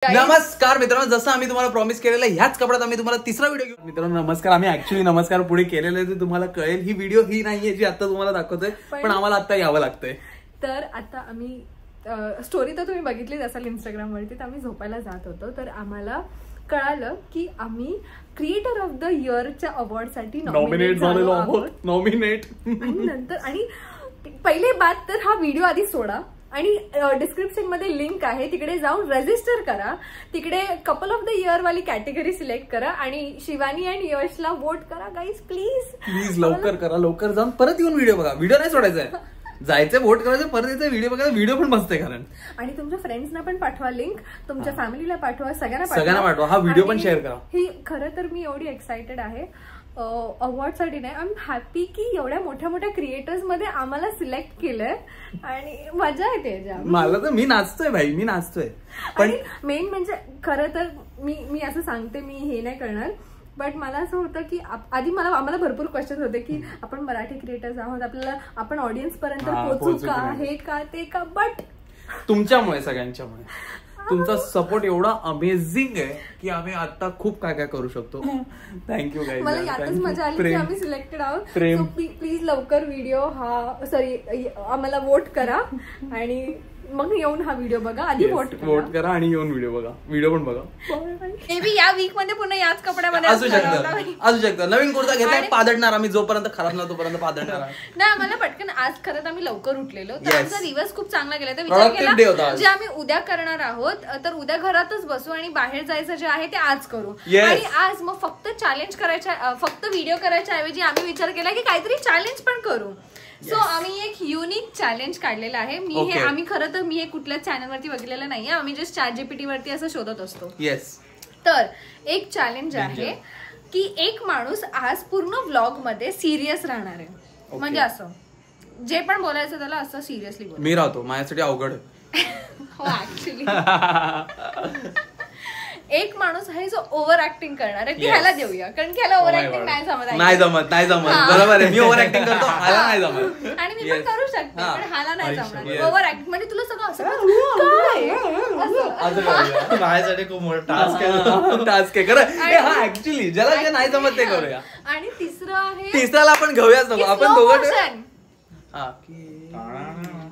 नमस्कार मित्रांनो, जसं आम्ही तुम्हाला प्रॉमिस केलेलं ह्याच कपड्यात आम्ही तुम्हाला तिसरा व्हिडिओ घेऊ. मित्रांनो नमस्कार. आम्ही ऍक्च्युअली नमस्कार पुढे केलेलं आहे, तुम्हाला कळेल ही व्हिडिओ ही नाहीये जी आता तुम्हाला दाखवतोय, पण आम्हाला आता यावं लागतंय. तर आता आम्ही स्टोरी तर तुम्ही बघितलीच असाल इंस्टाग्राम वरती, तर आम्ही झोपायला जात होतो, तर आम्हाला कळालं की आम्ही क्रिएटर ऑफ द इयरच्या अवॉर्डसाठी नॉमिनेट झालो आहोत. आणि नंतर आणि पहिले बात तर हा व्हिडिओ आधी सोडा आणि डिस्क्रिप्शन मध्ये लिंक आहे, तिकडे जाऊन रजिस्टर करा. तिकडे कपल ऑफ द इयर वाली कॅटेगरी सिलेक्ट करा आणि शिवानी अँड यशला वोट करा गाईज. प्लीज लवकर करा, लवकर जाऊन परत येऊन व्हिडिओ बघा. व्हिडिओ नाही सोडायचा आहे, जायचं वोट करायचं, परत यायचं व्हिडिओ बघायचा. व्हिडिओ पण मस्त आहे कारण. आणि तुमच्या फ्रेंड्सना पण पाठवा लिंक, तुमच्या फॅमिलीला पाठवा, सगळ्यांना पाठवा. हा व्हिडिओ पण शेअर करा. ही खरं तर मी एवढी एक्सायटेड आहे अवॉर्ड साठी नाही, आय एम हॅपी की एवढ्या मोठ्या मोठ्या क्रिएटर्स मध्ये आम्हाला सिलेक्ट केलंय आणि मजा येते. मला तर मी नाचतोय भाई, मी नाचतोय. पण मेन म्हणजे खरं तर मी असं सांगते, मी हे नाही करणार, बट मला असं होतं की आधी आम्हाला भरपूर क्वेश्चन होते की आपण मराठी क्रिएटर्स आहोत, आपल्याला आपण ऑडियन्स पर्यंत पोहोचू का, हे का ते का, बट तुमच्यामुळे सगळ्यांच्यामुळे तुमचा सपोर्ट एवढा अमेझिंग आहे की आम्ही आता खूप काय काय करू शकतो. Thank you guys. मला यातच मजा आली की आम्ही सिलेक्टेड आहोत. प्लीज लवकर व्हिडिओ आम्हाला वोट करा आणि मग येऊन हा व्हिडिओ बघा. आधी वोट करा आणि येऊन व्हिडिओ बघा. व्हिडिओ पण बघा. मे बी या वीक मध्ये पुन्हा याच कपड्यामध्ये असू शकतं. नवीन कुर्ता घेतला पादडणार आम्ही, जोपर्यंत खराब ना तोपर्यंत पादडणार. नाही, आम्हाला पटकन आज खरंच आम्ही लवकर उठलेलो, तर आमचा दिवस खूप चांगला गेला. तर विचार केला जे आम्ही उद्या करणार आहोत, तर उद्या घरातच बसू आणि बाहेर जायचं जे आहे ते आज करू. आणि आज मग फक्त चॅलेंज करायच्या, फक्त व्हिडिओ करायच्या ऐवजी आम्ही विचार केला की काहीतरी चॅलेंज पण करू. सो आम्ही एक युनिक चॅलेंज काढलेलं आहे. आम्ही खरं तर मी हे कुठल्याच चॅनलवरती बघितलेलं नाहीये, आम्ही जस्ट ChatGPT वरती असं शोधत असतो. तर एक चॅलेंज आहे की एक माणूस आज पूर्ण व्लॉग मध्ये सिरियस राहणार आहे. म्हणजे असं जे पण बोलायचं त्याला असं सिरियसली बोल. मी राहतो, माझ्यासाठी अवघड. हो ऍक्च्युली एक माणूस आहे जो ओव्हर ऍक्टिंग करणार आहे, ती ह्याला देऊया, कारण की ह्याला ओव्हर ऍक्टिंग नाही जमत. बरोबर आहे, मी ओव्हर ऍक्टिंग करतो, ह्याला नाही जमत. आणि मी पण करू शकते, पण ह्याला नाही जमणार. ओव्हर ऍक्टिंग म्हणजे तुला सगळं असं माझ्यासाठी खूप मोठा टास्क आहे खरं. हा ऍक्च्युली ज्याला जे नाही जमत ते करूया. आणि तिसरं आहे, तिसऱ्याला आपण घेऊयाच नको, आपण दोघं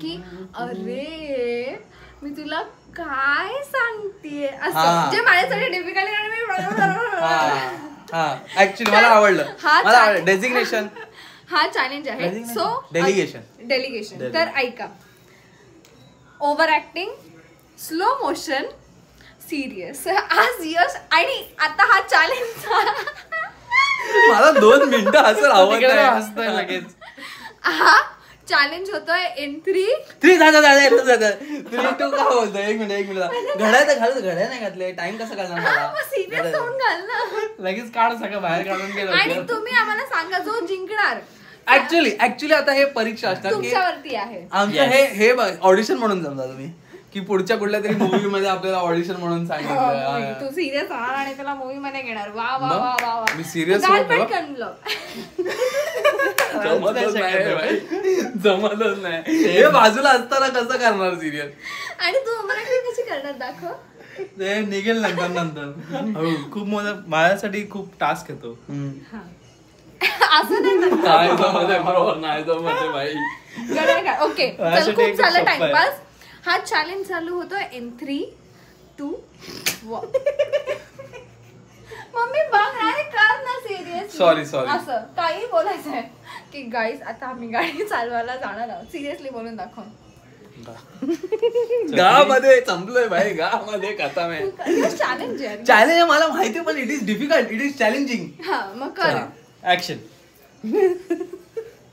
की अरे मी तुला काय सांगतेय असं, जे माझ्यासाठी डिफिकल्ट ऍक्च्युली मला आवडलं. डेझिग्नेशन हा चॅलेंज आहे. So delegation. तर ऐका, over acting, slow motion, serious. आज यश आणि आता हा चॅलेंज मला 2 मिनिटं असं आवडतं लगेच. हा चॅलेंज होतोय इन 3 2 का बोलतोय. एक मिनिट घड्या नाही घातले, टाइम कसा घालणार मला. सिरियस होऊन घाल ना, लगेच काढ, सगळं बाहेर काढून गेलं. आणि तुम्ही आम्हाला सांगा जो जिंकणार. ऍक्च्युली आता हे परीक्षा असणार तुमच्यावरती आहे. आमचं हे ऑडिशन म्हणून समजा तुम्ही की पुढच्या कुठल्या तरी मूवी मध्ये आपल्याला ऑडिशन म्हणून सांगितलं तू सिरियस राहणार आणि त्याला मूवी मध्ये घेणार. वा वा वा वा वा. मी सिरियस जमतच नाही. हे बाजूला असताना कसं करणार सिरियस. आणि तू कशी करणार दाखव. ते निघेल नंतर खूप माझ्यासाठी खूप टास्क येतो. असं नाही जमत भाई. ओके, खूप झालं टाइमपास. हा चॅलेंज चालू होतोय इन 3, 2, 1. मम्मी बघ नाही कर ना सिरियस. सॉरी असं काही बोलायचं आहे की गाईज आता आम्ही गाडी चालवायला जाणार आहोत. सिरियसली बोलून दाखव. गावामध्ये संपलोय भाई, गावामध्ये कथा चॅलेंज मला माहिती, पण it is difficult, it is challenging. हा मग कर ऍक्शन.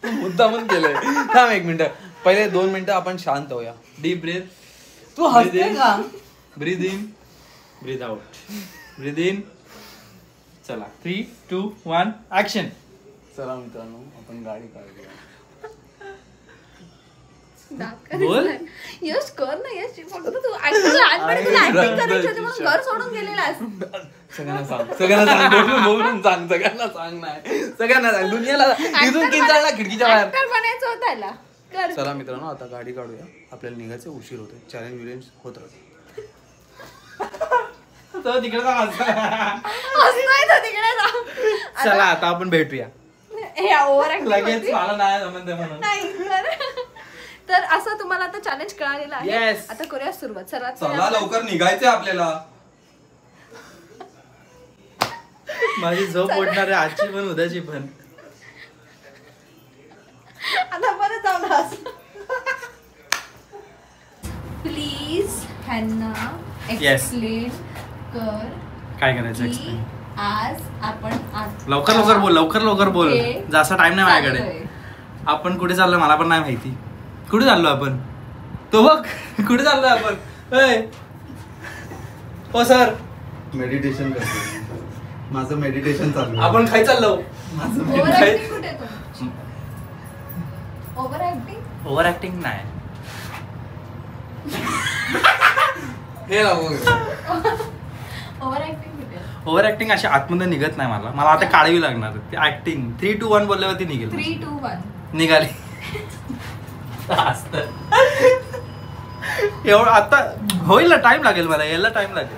मुद्दा म्हणून केलंय. थांब 1 मिनिट, पहिले 2 मिनिटं आपण शांत होऊया. Deep breath. तू हसते का? Breathe in, breathe out, breathe in. चला 3, 2, 1 ऍक्शन. चला मित्रांनो, आपण गाडी काढूया. बोल यश, कर ना यश. फक्त तू लहानपणी तुला ऍक्टिंग करायची होती म्हणून घर सोडून गेलेलास. सगळ्यांना सांग दुनियाला तिथून किंचाळला खिडकीच्या बाहेर बनायचं होतं याला. चला मित्रांनो, आता गाडी काढूया, आपल्याला निघायचं, उशीर होतोय. चॅलेंज होत राहते. तो तिकडे जा. हसतोय तो तिकडे जा. चला आता आपण भेटूया. लगेच मला नाही जमत म्हणून. तर असं तुम्हाला आता चॅलेंज कळालेलं आहे. Yes. आता करूया सुरुवात. सर्वात चला लवकर निघायचंय आपल्याला. माझी झोप उडणार आहे आजची पण उद्याची पण. आता परत जाऊ. प्लीज ह्यांना एक्सप्लेन कर काय करायचं की आज आपण लवकर बोल. जास्त टाइम नाही माझ्याकडे. आपण कुठे चाललो मला पण नाही माहिती. कुठे चाललो आपण? तो बघ कुठे चाललोय आपण. हो सर मेडिटेशन करतो. माझं मेडिटेशन चालू. आपण खाई चाललो. ओव्हर ऍक्टिंग नाही. हे ओव्हर ऍक्टिंग अशी आतमध्ये निघत नाही मला आता काढावी लागणार ती ऍक्टिंग. 3, 2, 1 बोलल्यावरती निघेल. 3, 2, 1 निघाली. एवढं आता होईल ना. टाइम लागेल मला यायला. टाइम लागेल.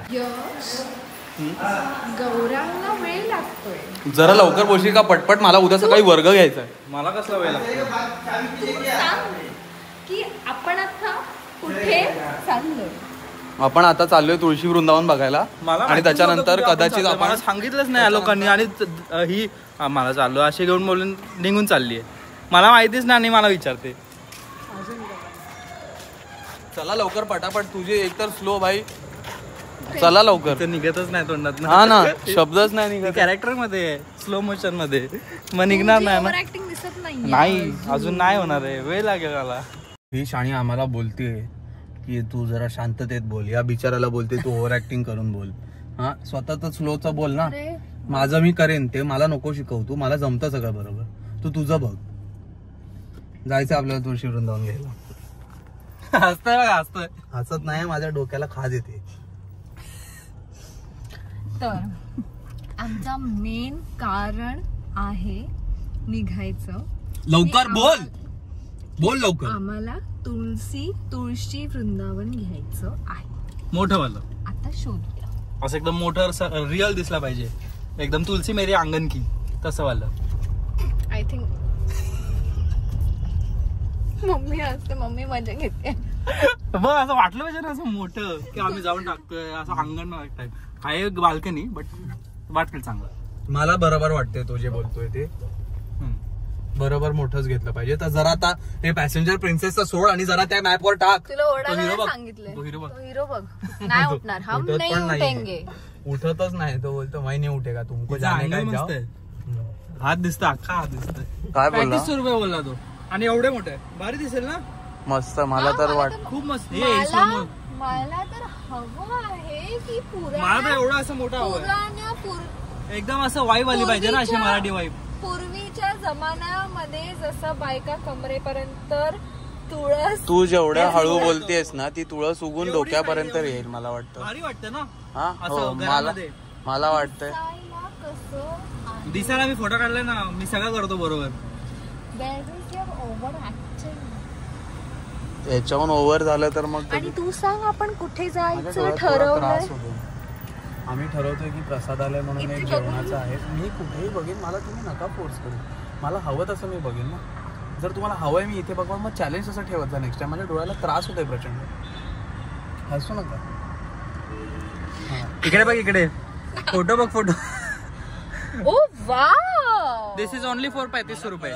गौरांना वेळ लागतोय. जरा लवकर बोलशील का पटपट. मला उद्या सकाळी वर्ग घ्यायचा आहे. मला कसला वेळ लागतो की आपण आता कुठे चाललोय. आपण आता चाललोय तुळशी वृंदावन बघायला. आणि त्याच्यानंतर कदाचित मला सांगितलंच नाही या लोकांनी. आणि ही मला चाललो असे घेऊन बोलून निघून चालली आहे. मला माहितीच नाही आणि मला विचारते. चला लवकर पटापट. तुझे एकतर स्लो भाई. चला लवकर. निघतच नाही तोंडात. हा ना शब्दच नाही निघत. कॅरेक्टर मध्ये स्लो मोशन मध्ये मग निघणार नाही ना. ऍक्टिंग दिसत नाही अजून नाही होणार आहे. वेळ लागेल मला. ही शाणी आम्हाला बोलते की तू जरा शांततेत बोल. या बिचाराला बोलते तू ओव्हर ऍक्टिंग करून बोल. हा स्वतःच स्लोचं बोल ना. माझं मी करेन ते. मला नको शिकव तू. मला जमतं सगळं बरोबर. तू तुझं बघ. जायचं आपल्याला तुळशी वृंदावन घ्यायला. हसतोय. हसत नाही माझ्या डोक्याला खाज येते. तर आमचा मेन कारण आहे निघायचं. लवकर बोल लवकर. आम्हाला तुळशी वृंदावन घ्यायचं आहे. मोठं वालं. आता शोधूया. असं एकदम मोठं रिअल दिसला पाहिजे. एकदम तुलसी मेरी अंगण की तसं वालं. आय थिंक मम्मी असते. मम्मी मजा घेते. बघ असं वाटलं पाहिजे ना असं मोठं की आम्ही जाऊन टाकतोय असं अंगण टाईप. काय बाल्कनी बट वाटेल चांगलं. मला बरोबर वाटतंय तो जे बोलतोय ते. बरोबर मोठंच घेतलं पाहिजे. तर जरा आता हे पॅसेंजर प्रिन्सेसचा सोड आणि जरा त्या मॅपवर टाक. तुला ओरडायला सांगितलंय. हिरो बघ. नाही उठणार. हम नहीं उठेंगे. उठतच नाही. तो बोलतो मैं नहीं उठेगा तुमको जाने का जाओ. हात दिसतो अख्खा हात दिसतोय. काय बोलला? 35 रुपये बोलला तो. आणि एवढे मोठे भारी दिसेल ना. मस्त. मला तर वाटत खूप मस्त. मला तर हवं आहे की मला तर एवढं असं मोठं हवं. एकदम असं वाईब आली पाहिजे ना. अशी मराठी वाईब. पूर्वीच्या जमान्यामध्ये जसं बायका कमरेपर्यंत तुळस. तू जेवढ्या हळू बोलतेस ना ती तुळस उगून डोक्यापर्यंत येईल मला वाटतं. भारी वाटतं ना. मला वाटतंय. दिसायला मी फोटो काढलाय ना. मी सगळं करतो बरोबर. याच्याहून ओव्हर झालं तर मग. आणि तू सांग आपण कुठे जायचं ठरवलंय. आम्ही ठरवतोय की प्रसादालय म्हणून एक जेवणाचं आहे. मी कुठेही बघेन. मला तुम्ही नका फोर्स करू. मला हवं तसं मी बघेन ना. जर तुम्हाला हवंय मी इथे बघा मग चॅलेंज असं ठेवत जा नेक्स्ट टाइम. माझ्या डोळ्याला त्रास होतोय प्रचंड. हसू नका. इकडे बघ. इकडे फोटो बघ. Photo. Oh wow. This is only for 35 रुपये.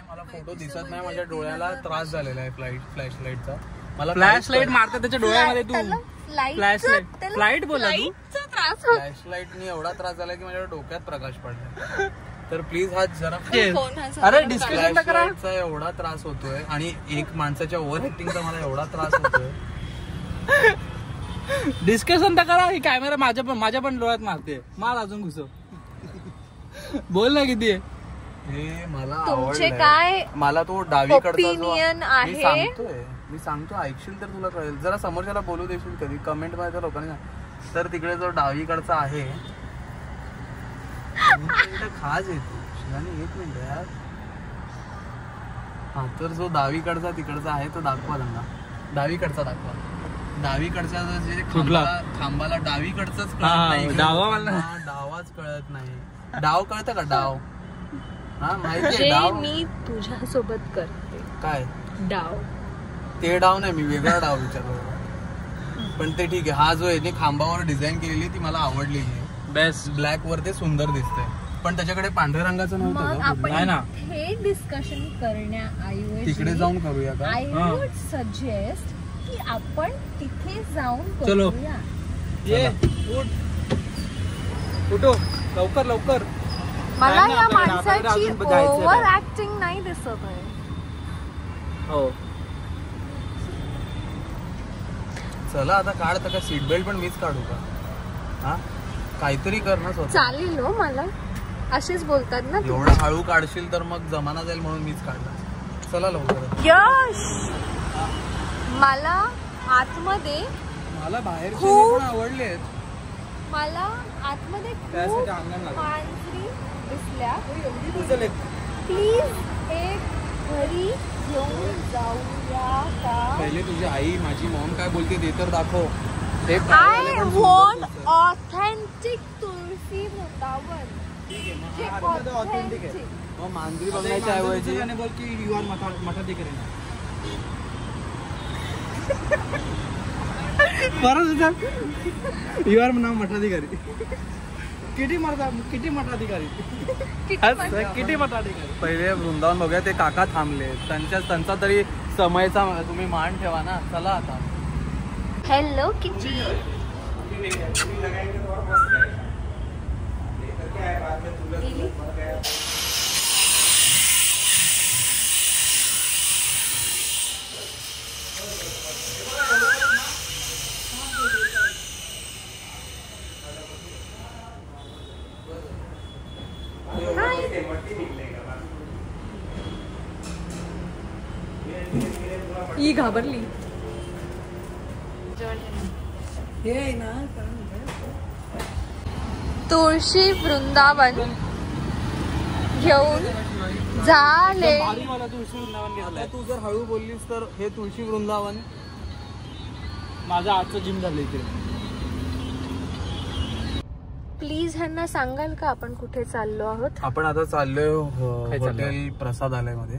मला फोटो दिसत नाही. माझ्या डोळ्याला त्रास झालेला आहे फ्लॅश लाईटचा. मला फ्लॅश लाईट मारतात त्याच्या डोळ्यामध्ये. तू फ्लॅश लाईट बोला तू. फ्लॅश लाईटनी एवढा त्रास झाला की माझ्या डोक्यात प्रकाश पडला. तर प्लीज हा जरा. अरे डिस्कशन तर करा. एवढा त्रास होतोय आणि एक माणसाच्या ओव्हर ऍक्टिंगचा मला एवढा त्रास होतोय. डिस्कशन तर करा. ही कॅमेरा माझ्या पण डोळ्यात मारते. मार अजून घुसव. बोल ना किती आहे. हे मला तुमचे काय. मला तो डावीकडचा आहे. मी सांगतो ऐकशील तर तुला कळेल. जरा समोरच्याला बोलू देशील कधी कमेंट मध्ये लोकांनी. तर तिकडे जो डावीकडचा आहे खास येतो. एक मिनिट यार. हा तर जो डावीकडचा तिकडचा आहे तो दाखवा त्यांना. डावीकडचा दाखवा. डावीकडच्या जे खांबाला डावीकडचंच डावाच कळत नाही. डाव कळतं का? डाव हा माहिती डाव मी तुझ्या सोबत करते. काय डाव? ते डाव नाही, मी वेगळा डाव विचारलो. पण ते ठीक आहे. हा जो आहे खांबावर डिझाईन केलेली ती मला आवडलेली आहे. बेस्ट ब्लॅक वर ते सुंदर दिसतंय. पण त्याच्याकडे पांढऱ्या रंगाचं नव्हतं ना. हे डिस्कशन करण्याऐवजी तिकडे जाऊन करूया का? आय वुड सजेस्ट की आपण तिथे जाऊन करूया. उठो लवकर लवकर. मला या माणसाची ओव्हर ऍक्टिंग नाही दिसत आहे. हो चला आता काढ. का सीट बेल्ट पण मीच काढू का? हा काहीतरी कर ना स्वतः. चालेल हो. मला असेच बोलतात ना. एवढा हळू काढशील तर मग जमाना जाईल म्हणून मीच काढला. चला लवकर. यश मला आतमध्ये मला बाहेर पण आवडले. मला आतमध्ये खूप मांजरी दिसल्या. प्लीज एक घरी घेऊन जाऊया का? पहिले तुझी आई माझी मॉम काय बोलते ते तर दाखव. आय वॉन्ट ऑथेंटिक तुळशी वृंदावन. ऑथेंटिक आहे. मग मांजरी बघण्याच्या ऐवजी बोल की यू आर मठाधिकारी. बरं यू आर नाव मठाधिकारी. किती मठाधिकारी. पहिले वृंदावन बघूया. ते काका थांबले. त्यांचा तरी समयचा तुम्ही मान ठेवा ना. चला आता. Hello kitty. ही घाबरली. तुळशी वृंदावन घेऊन झाले. तू जर हळू बोललीस तर हे तुळशी वृंदावन माझं आजचं जिम झालं इथे. प्लीज ह्यांना सांगाल का आपण कुठे चाललो आहोत? आपण आता चाललोय हॉटेल प्रसादालयमध्ये.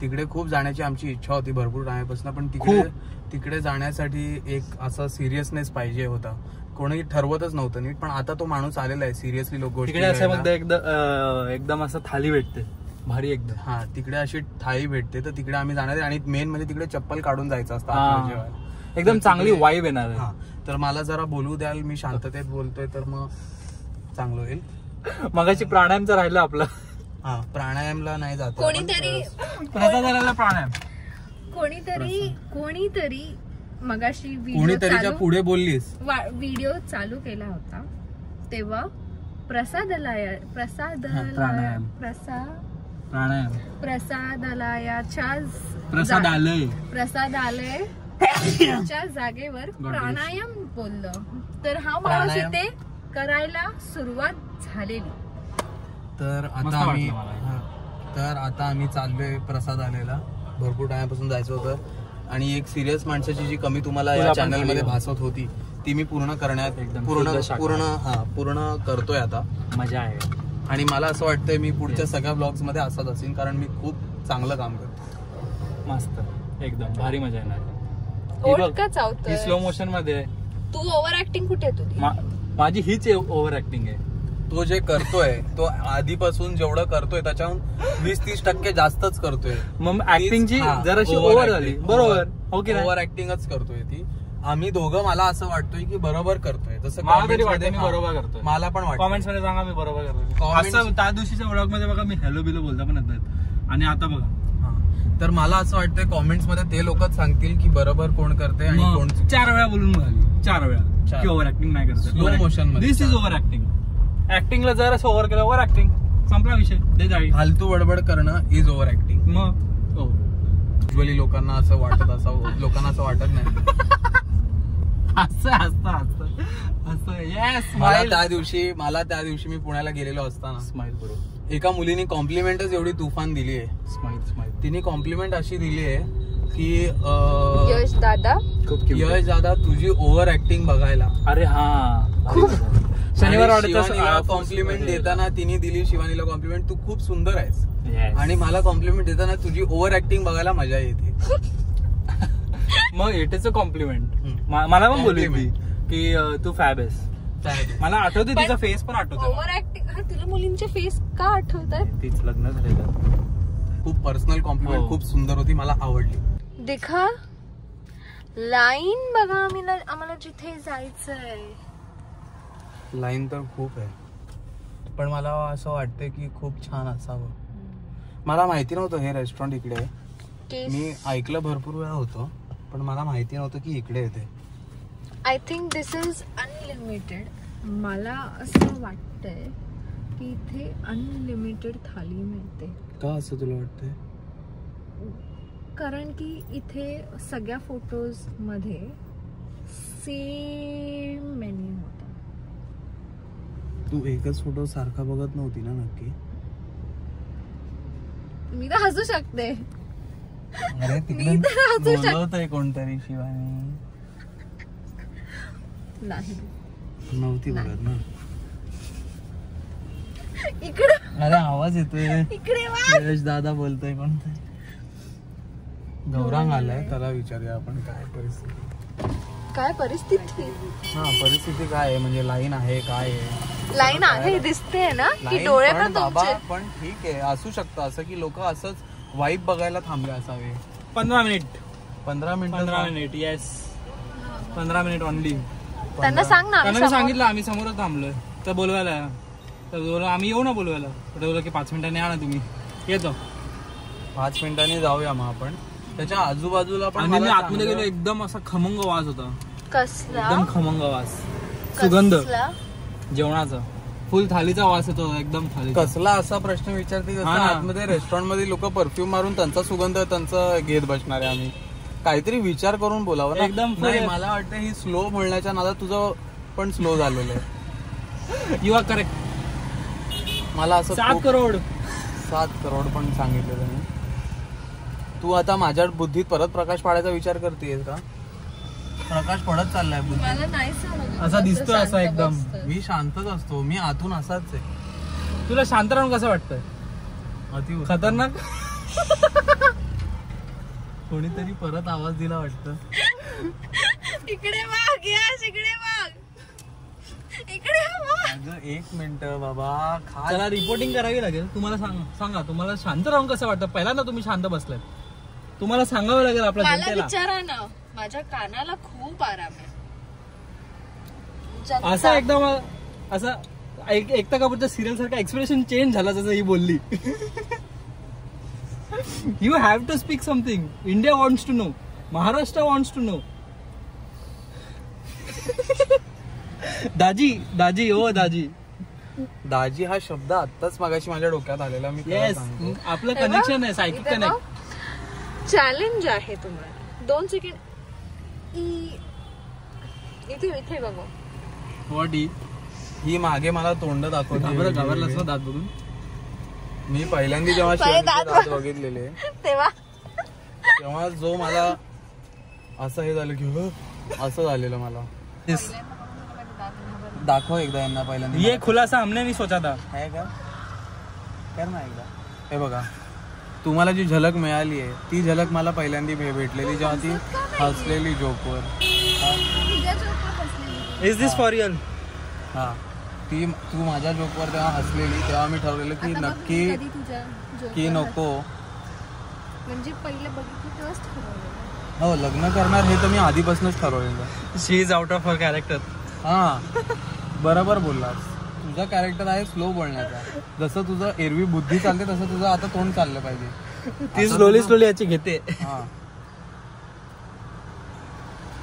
तिकडे खूप जाण्याची आमची इच्छा होती भरपूर टाइमपासून. पण तिकडे जाण्यासाठी एक असा सिरियसनेस पाहिजे होता. कोणी ठरवतच नव्हतं नीट. पण आता तो माणूस आलेला आहे. सिरियसली लोक गोष्टी एकदम असं थाली भेटते भारी एकदम. हा तिकडे अशी थाळी भेटते. तर तिकडे आम्ही जाणार आहे. आणि मेन म्हणजे तिकडे चप्पल काढून जायचं असतं जेवायला. एकदम चांगली वाईब येणार आहे. तर मला जरा बोलू द्याल. मी शांततेत बोलतोय तर मग चांगलं होईल. मगाशी प्राणायामचं राहिलं आपलं. हा प्राणायामला नाही जात कोणीतरी. प्राणायाम कोणीतरी मगाशी कोणीतरीच्या पुढे बोललीस. व्हिडिओ चालू केला होता तेव्हा प्रसादालयाच्या जागेवर प्राणायाम बोललं. तर हा माणूस इथे करायला सुरुवात झालेली. तर आता आम्ही चाललोय प्रसादालयाला. भरपूर टाइमपासून जायचं होतं. आणि एक सिरियस माणसाची जी कमी तुम्हाला या चॅनल मध्ये भासत होती ती मी पूर्ण करण्यात पूर्ण करतोय आता. मजा आहे. आणि मला असं वाटतंय मी पुढच्या सगळ्या ब्लॉग्स मध्ये असंच असेल. कारण मी खूप चांगलं काम करतो. मस्त एकदम भारी मजा येणार. स्लो मोशन मध्ये. तू ओव्हर ऍक्टिंग कुठे तुझी? माझी हीच ओव्हर ऍक्टिंग आहे. तो जे करतोय तो आधीपासून जेवढं करतोय त्याच्याहून 20-30% जास्तच करतोय. मग ऍक्टिंगची जराशी ओव्हर झाली. बरोबर. ओव्हर ऍक्टिंगच करतोय ती. आम्ही दोघं मला असं वाटतोय की बरोबर करतोय. तसं बरोबर करतोय. मला पण वाटतं. कॉमेंट्स मध्ये सांगा मी बरोबर करतोय. त्या दिवशीच्या व्लॉग मध्ये बघा मी हॅलो बिलो बोलता पण येतात. आणि आता बघा. तर मला असं वाटतंय कॉमेंट्स मध्ये ते लोकच सांगतील की बरोबर कोण करते आणि कोण. 4 वेळा बोलून झाली. 4 वेळा की ओव्हर ऍक्टिंग नाही करत. स्लो मोशन मध्ये. दिस इज ओव्हर ऍक्टिंग. ऍक्टिंगला जरा ओव्हर केलं ओव्हर ऍक्टिंग संपला विषय. ते जाईल. फालतू बडबड करणं इज ओव्हर ऍक्टिंग. मग युजली लोकांना असं वाटत लोकांना असं वाटत नाही. मला त्या दिवशी मी पुण्याला गेलेलो असताना स्माइल बरोबर एका मुलीने कॉम्प्लिमेंटच एवढी तुफान दिली आहे. स्माइल तिने कॉम्प्लिमेंट अशी दिली आहे की यश दादा तुझी ओव्हर ऍक्टिंग बघायला. अरे हा शनिवार कॉम्प्लिमेंट देताना तिने दिली शिवानीला कॉम्प्लिमेंट, तू खूप सुंदर आहेस. आणि मला कॉम्प्लिमेंट देताना तुझी ओव्हर ऍक्टिंग बघायला मजा येते. मग इट इज अ कॉम्प्लिमेंट. मला पण बोलली की तू फॅब आहेस. मला आठवते तिचा फेस पण आठवतो. Over acting. तुला मुलींचे फेस का आठवतात? तीच लग्न झालेलं. खूप पर्सनल कॉम्प्लिमेंट, खूप सुंदर होती, मला आवडली. देखा लाईन बघा, आम्हाला जिथे जायचंय. लाईन तर खूप आहे, पण मला असं वाटतंय की खूप छान असावं. मला माहिती नव्हतं हे रेस्टॉरंट इकडे आहे. मी ऐकलं भरपूर वेळा होतं, पण मला माहिती नव्हतं की इकडे येते. I think this is unlimited. मला असं वाटतंय की इथे अनलिमिटेड थाली मिळते. का असं तुला वाटतंय? कारण की इथे सगळ्या फोटोज मध्ये सेम मेन्यू होता. तू एकच फोटो सारखा बघत नव्हती ना नक्की? मी तर हसू शकते. अरे तिकडे बोलवतंय कोणतरी शिवानी. नाही नव्हती बघत ना. इकडे अरे आवाज येतोय. इकडे यश दादा बोलतोय कोणतरी. गौरांग आलाय, त्याला विचारूया आपण काय परिस्थिती. हा परिस्थिती काय आहे, म्हणजे लाईन आहे काय आहे? लाईन आहे दिसते ना की डोळे पण बाबा, पण ठीक आहे, असू शकतं असं की लोक असंच वाईब बघायला थांबले असावे. 15 minute. 15 minute. Yes 15 minute only. त्यांना सांग ना. त्यांना सांगितलं आम्ही समोरच थांबलोय तर बोलवायला. तर बोललो आम्ही येऊ ना बोलवायला. बोललो की 5 मिनिटांनी या ना तुम्ही. येतो 5 मिनिटांनी जाऊया मग आपण. त्याच्या आजूबाजूला पण मी आतमध्ये गेलो, एकदम असा खमंग वास होता. कसला? एकदम खमंग वास, सुगंध जेवणाचा. फुल थालीचा वास येतो एकदम. थाली कसला असा प्रश्न विचारते. आतमध्ये रेस्टॉरंट मध्ये लोक परफ्यूम मारून त्यांचा सुगंध त्यांचा घेत बसणार आहे. आम्ही काहीतरी विचार करून बोलावं ना. एकदम नाही, मला वाटतं ही स्लो बोलण्याच्या नादात तुझं पण स्लो झालेलं आहे. You are correct. मला असं 7 करोड पण सांगितलेलं मी. तू आता माझ्या बुद्धीत परत प्रकाश पाडायचा विचार करतेस का? प्रकाश पडत चाललाय बुद्धीत. मला नाही सांगत. असा दिसतोय असा एकदम. मी शांतच असतो, मी आतून असाच आहे. तुला शांत राहून कसं वाटतंय? अति खतरनाक. कोणीतरी परत आवाज दिला वाटतं. इकडे वाघ, इकडे वाघ, इकडे वाघ. 1 मिनिट बाबा, त्याला रिपोर्टिंग करावी लागेल. तुम्हाला सांगा तुम्हाला शांत राहून कसं वाटतं? पहिल्यांदा तुम्ही शांत बसलाय, तुम्हाला सांगावं लागेल आपल्या जनतेला. विचारा ना, माझ्या कानाला खूप आराम आहे. असा एकदम असा एकता कपूरच्या सिरियल सारखा एक्सप्रेशन चेंज झाला जसं ही बोलली. You have to speak something. India wants to know, Maharashtra wants to know. दाजी हो दाजी. दाजी हा शब्द आत्ताच मागाशी माझ्या डोक्यात आलेला. मी येस, आपलं कनेक्शन आहे, सायकिक कनेक्ट. चॅलेंज आहे तुम्हाला. 2 सेकंड. इथे बघा. व्हॉट ही मागे मला तोंड दाखवते. घाबरलास ना दात बघून? मी पहिल्यांदा जेव्हा दात बघितलेले तेव्हा जो मला असं हे झालं की असं झालेलं मला. दाखव एकदा यांना पहिल्यांदा. ये खुलासा हमने नहीं सोचा था. है का? कर ना एकदा. हे बघा, तुम्हाला जी झलक मिळाली आहे ती झलक मला पहिल्यांदा भेटलेली जेव्हा ती हसलेली जोकवर. Is this for real? हा, ती तू माझ्या जोकवर तेव्हा हसलेली, तेव्हा मी ठरवलेलं की नक्की की नको. म्हणजे पहिले बघितलं तेव्हाच ठरवलेलं. हो, लग्न करणार हे तर मी आधीपासूनच ठरवलेलं. She is out of her character. हा, बरोबर बोललास. तुझा कॅरेक्टर आहे स्लो बोलण्याचा. जसं तुझं एरवी बुद्धी चालते तसं तुझं आता तोंड चाललं पाहिजे. ती स्लोली याची घेते. हा,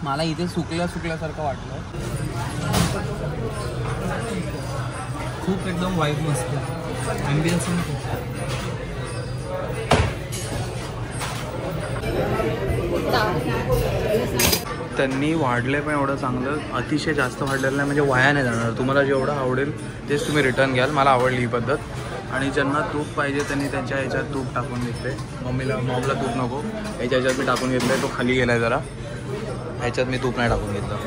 मला इथे सुकल्यासारखं वाटलं. खूप एकदम वाईब मस्त ॲम्बियन्स. त्यांनी वाढले पण एवढं चांगलं, अतिशय जास्त वाढलेलं नाही, म्हणजे वाया नाही जाणार. तुम्हाला जेवढं आवडेल तेच तुम्ही रिटर्न घ्याल. मला आवडली ही पद्धत. आणि ज्यांना तूप पाहिजे त्यांनी त्यांच्या ह्याच्यात तूप टाकून घेतले. मॉमला तूप नको, ह्याच्या ह्याच्यात मी टाकून घेतलंय. तो खाली गेलाय जरा, ह्याच्यात मी तूप नाही टाकून घेतलं.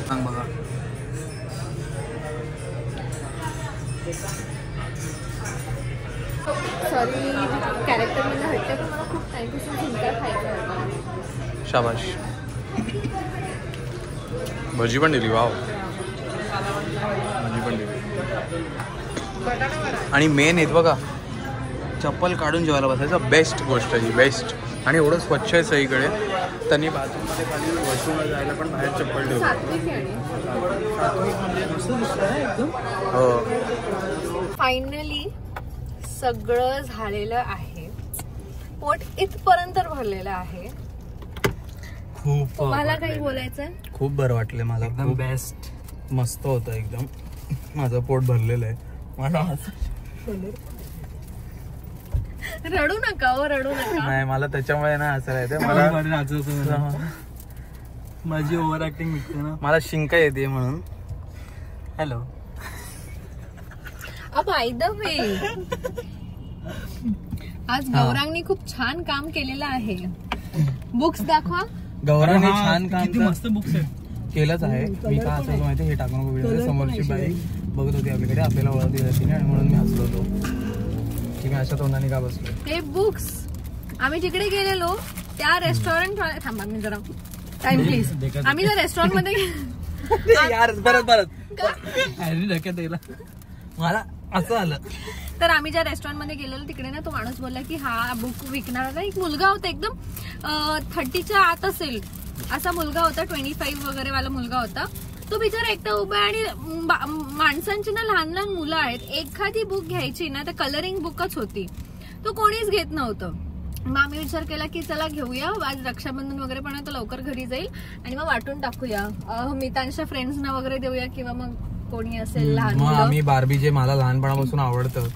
सांग बघा. सॉरी कॅरेक्टर मला हटतं पण मला खूप टाईमपासून झुणका खायचा होता. शाबाश. भजी पण दिली. वाव, भजी पण दिली. आणि मेन आहेत बघा, चप्पल काढून जेवायला बसायचं. बेस्ट गोष्ट ही, बेस्ट. आणि एवढं स्वच्छ आहे सगळीकडे. त्यांनी बाथरूममध्ये खाली वॉशरूमला जायला पण बाहेर चप्पल ठेवली. हो. फायनली सगळं झालेलं आहे. पोट इथपर्यंत भरलेलं आहे. खूप तुम्हाला काही बोलायचं? खूप बरं वाटलं मला. एकदम बेस्ट, मस्त होतं एकदम. माझं पोट भरलेलं आहे. मला रडू नका हो, रडू नका. नाही, मला त्याच्यामुळे ना असं राहतं. मला माझी ओव्हर ऍक्टिंग निघते ना. मला शिंका येते म्हणून. हॅलो. बाय द वे, आज गौरांगनी खूप छान काम केलेलं आहे. बुक्स दाखवा. गौरांगने छान काम किती मस्त बुक्स आहेत. केलंच आहे. मी का असं माहिती, हे टाकून व्हिडिओ समोरची बाई बघत होती आपल्याकडे, आपल्याला ओळख दिली तिने, आणि म्हणून मी हसलो होतो की मी अशा तोंडाने का बसलो. हे बुक्स आम्ही तिकडे गेलेलो त्या रेस्टॉरंट. थांबा मी जरा टाइम प्लीज. आम्ही त्या रेस्टॉरंट मध्ये यार परत डोक्यात येईल मला असं आलं. तर आम्ही ज्या रेस्टॉरंट मध्ये गेलेलो तिकडे ना तो माणूस बोलला की हा बुक विकणारा एक मुलगा होता, एकदम 30च्या आत असेल असा मुलगा होता. 25 वगैरे वाला मुलगा होता. तो बिचारा एकटा उभा आहे आणि माणसांची ना लहान लहान मुलं आहेत. एखादी बुक घ्यायची ना तर कलरिंग बुकच होती. तो कोणीच घेत नव्हतं. मग आम्ही विचार केला की चला घेऊया, आज रक्षाबंधन वगैरे पण आहे, तो लवकर घरी जाईल आणि मग वाटून टाकूया. मितांच्या फ्रेंड्सना वगैरे देऊया किंवा मग कोणी असेल लहान. मग आम्ही बार्बी, जे मला लहानपणापासून आवडतं.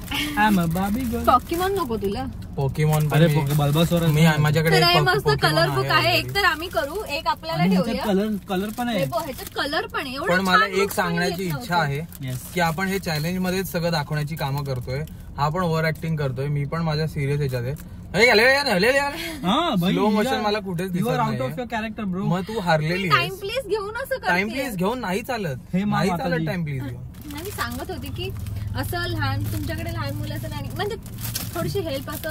पॉकीमॉन नको तुला? पोकेमॉन. बल्बासोर मी माझ्याकडे मस्त कलर बुक आहे. एक तर आम्ही करू, एक आपल्याला ठेवूया. कलर पण आहे, ह्याच्यात कलर पण आहे. पण मला एक सांगण्याची इच्छा आहे की आपण हे चॅलेंज मध्येच सगळं दाखवण्याची कामं करतोय. हा पण ओव्हर ऍक्टिंग करतोय, मी पण माझ्या सिरियस ह्याच्यात आहे. स्लो मोशन मला कुठेच दिसत नाही. मग तू हारलेली. टाइम प्लीज घेऊन असं टाइम प्लीज घेऊन नाही चालत, नाही चालत टाइम प्लीज घेऊन. मी सांगत होती की असं लहान, तुमच्याकडे लहान मुलं असं नाही, म्हणजे थोडीशी हेल्प असं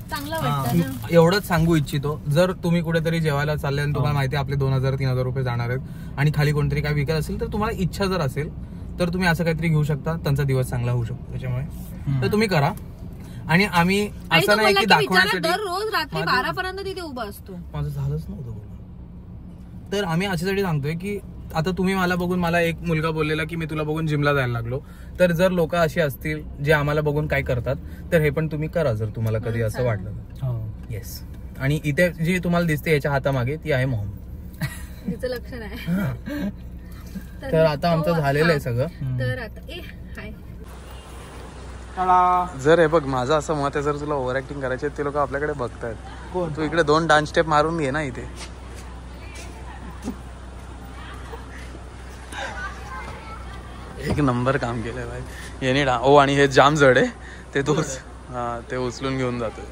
चांगलं वाटतं ना. एवढंच सांगू इच्छितो, जर तुम्ही कुठेतरी जेवायला चालले आणि तुम्हाला माहिती आपले 2000-3000 रुपये जाणार आहेत आणि खाली कोणतरी काय विकत असेल, तर तुम्हाला इच्छा जर असेल तर तुम्ही असं काहीतरी घेऊ शकता. त्यांचा दिवस चांगला होऊ शकतो. त्याच्यामुळे तर तुम्ही करा. आणि आम्ही असं नाही की दाखवण्यासाठी दररोज रात्री 12 पर्यंत तिथे उभा असतो. माझं झालंच नव्हतं. तर आम्ही अशासाठी सांगतोय की आता तुम्ही मला बघून, मला एक मुलगा बोललेला की मी तुला बघून जिमला जायला लागलो. तर जर लोक अशी असतील जे आम्हाला बघून काय करतात, तर हे पण तुम्ही करा जर तुम्हाला कधी असं वाटलं. येस. आणि इथे जी तुम्हाला दिसते याच्या हातामागे ती आहे मॉम. तिचं लक्ष नाही. तर आता आमचं झालेलं आहे सगळं. तर आता हाय. जर हे बघ, माझं असं मत आहे, जर तुला ओव्हर ऍक्टिंग करायची ते लोक आपल्याकडे बघतायत. तू इकडे 2 डान्स स्टेप मारून घे ना इथे. एक नंबर काम केलंय भाई याने. आणि हे जाम जड आहे ते, तूच ते उचलून घेऊन जातोय.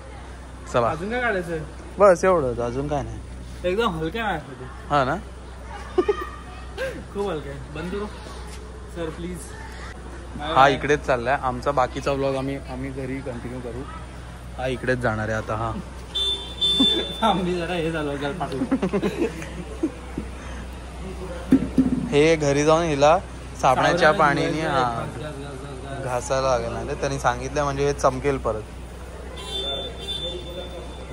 चला अजून काय काढायचंय? बस एवढंच, अजून काय नाही. एकदम हलक्या आहे. हा ना, खूप हलक्या. बंद करू सर प्लीज. हा इकडेच चाललाय आमचा बाकीचा व्लॉग. आम्ही घरी कंटिन्यू करू. हा इकडेच जाणार आहे आता. हा मी जरा हे झालं हे घरी जाऊन हिला साबणाच्या पाण्याने घासायला लागेल, नाही त्यांनी सांगितलं म्हणजे हे चमकेल परत.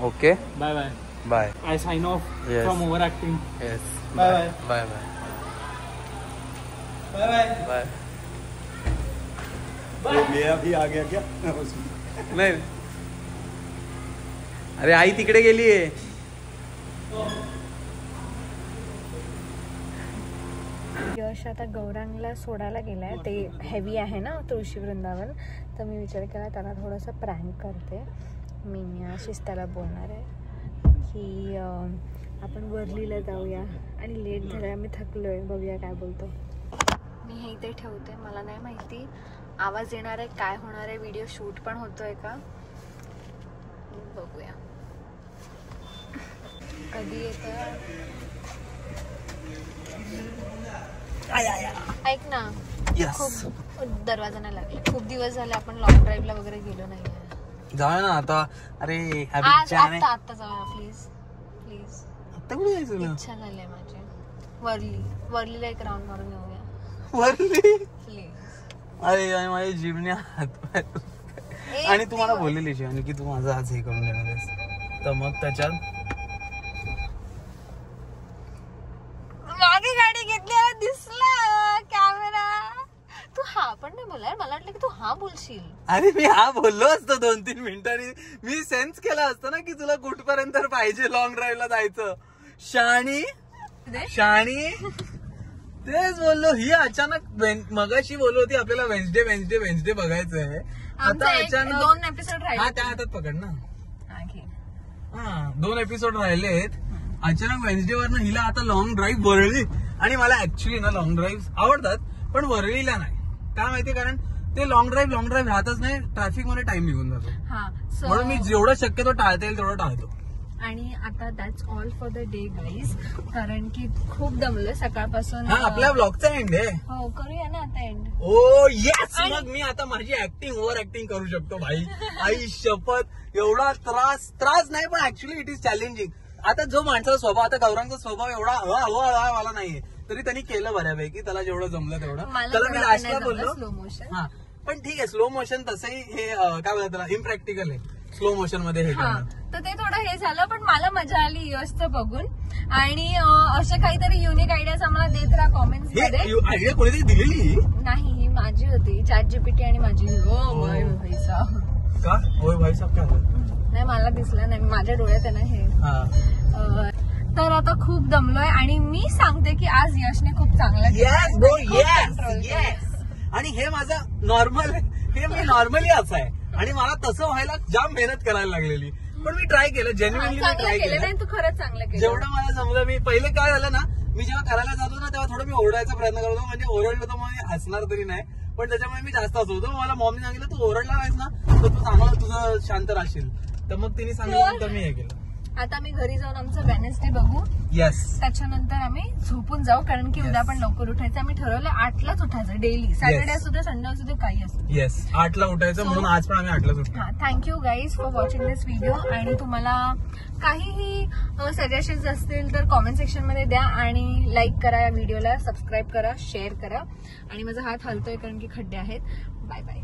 Okay, bye bye bye. I sign off from overacting. Yes, bye bye bye bye bye bye. मैं अभी आ गया क्या? नाही, अरे आई तिकडे गेलीये. यश आता गौरांगला सोडायला गेलाय. ते हेवी आहे ना तुळशी वृंदावन, तर मी विचार केला त्याला थोडंसं प्रँक करते. मी अशीच त्याला बोलणार आहे की आपण वर्लीला जाऊया आणि लेट झालाय, आम्ही थकलोय, बघूया काय बोलतो. मी हे इथे ठेवते. मला नाही माहिती आवाज येणार आहे, काय होणार आहे, व्हिडिओ शूट पण होतोय का बघूया कधी येतं. ऐक ना, खूप दरवाजा नाही लागला, खूप दिवस झाले आपण लॉंग ड्राईव्हला वगैरे गेलो नाहीये. जाऊया ना आता. अरे आता जाऊया प्लीज प्लीज. आता कुठे जायचं? इच्छा झाली माझी. वरलीला एक राऊंड मारून येऊया. वरली प्लीज. अरे माझी जीवनी हात आणि तुम्हाला बोललेली आणि की तू माझं आज हे करून देणार आहेस, तर मग त्याच्यात मागे गाडी घेतली दिसला कॅमेरा. तू हा पण नाही बोलला, मला वाटलं की तू हा बोलशील. अरे मी हा बोललो असतो 2-3 मिनिटांनी. मी सेन्स केला असतो ना की तुला कुठपर्यंत पाहिजे लॉंग ड्राईव्हला जायचं. शाणी तेच बोललो. ही अचानक मगाशी बोललो होती आपल्याला वेन्सडे बघायचंय. आता अचानक 2 एपिसोड राहिले. हा त्या हातात पकड ना. हा 2 एपिसोड राहिलेत. अचानक वेन्सडे वरनं हिला आता लॉंग ड्राईव्ह वरळी. आणि मला ऍक्च्युली ना लॉंग ड्राईव्ह आवडतात, पण वरळीला नाही. काय माहिती, कारण ते लॉंग ड्राईव्ह राहतच नाही, ट्रॅफिक मध्ये टाइम निघून जातो. म्हणून मी जेवढं शक्यतो टाळता येईल तेवढं टाळतो. आणि आता that's all for the day guys, कारण की खूप दमलोय सकाळपासून. हा आपल्या ब्लॉगचा एंड आहे. हो करूया ना आता एंड. ओ येस. मग मी आता माझी ओव्हर ऍक्टिंग करू शकतो भाई. आई शपथ. एवढा त्रास नाही, पण ऍक्च्युली इट इज चॅलेंजिंग. आता जो माणसाचा स्वभाव, आता गौरांगचा स्वभाव एवढा मला नाहीये, तरी त्यांनी केलं बऱ्यापैकी. त्याला जेवढं जमलं तेवढं. त्याला मी लास्टला बोललो स्लो मोशन. हा पण ठीक आहे, स्लो मोशन तसंही हे काय बोलतात त्याला, इम्प्रॅक्टिकल आहे स्लो मोशन मध्ये हे करणं. तर ते थोडं हे झालं, पण मला मजा आली यशचं बघून. आणि असे काहीतरी युनिक आयडियाज आम्हाला देत राहा कॉमेंट्स मध्ये. आयडिया कोणीतरी दिलेली नाही, ही माझी होती, ChatGPT आणि माझी. ओय भाई साहब का? ओय भाई साहब काय नाही, मला दिसलं नाही, माझ्या डोळ्यात आहे ना हे. तर आता खूप दमलोय आणि मी सांगते की आज यशने खूप चांगलं आणि हे माझं नॉर्मल आहे. हे मी नॉर्मली असं आहे आणि मला तसं व्हायला जाम मेहनत करायला लागलेली, पण मी ट्राय केलं. जेन्युइनली मी ट्राय केलं. नाही, तू खरंच चांगलं केलं. जेवढं मला समजा. मी पहिले काय झालं ना, मी जेव्हा करायला जातो ना तेव्हा थोडं मी ओरडायचा प्रयत्न करतो. म्हणजे ओरडलो तर मग मी हसणार तरी नाही, पण त्याच्यामुळे मी जास्त हसवतो. मला मॉमने सांगितलं तू ओरडला नाहीस ना तर तू चांगलं तुझं शांत राहशील. तर मग तिने सांगितलं तर मी हे केलं. आता आम्ही घरी जाऊन आमचं वेडनेसडे बघू. येस. त्याच्यानंतर आम्ही झोपून जाऊ, कारण की उद्या पण लवकर उठायचं. आम्ही ठरवलं 8लाच उठायचं डेली. सॅटर्डे असू दे, संडे असू दे, काही असू दे. येस 8ला उठायचं. म्हणून आज पण आम्ही 8लाच उठतो. Thank you guys for watching this video. आणि तुम्हाला काहीही सजेशन्स असतील तर कॉमेंट सेक्शन मध्ये द्या. आणि लाईक करा या व्हिडिओला, सबस्क्राईब करा, शेअर करा. आणि माझा हात हलतोय कारण की खड्डे आहेत. Bye bye.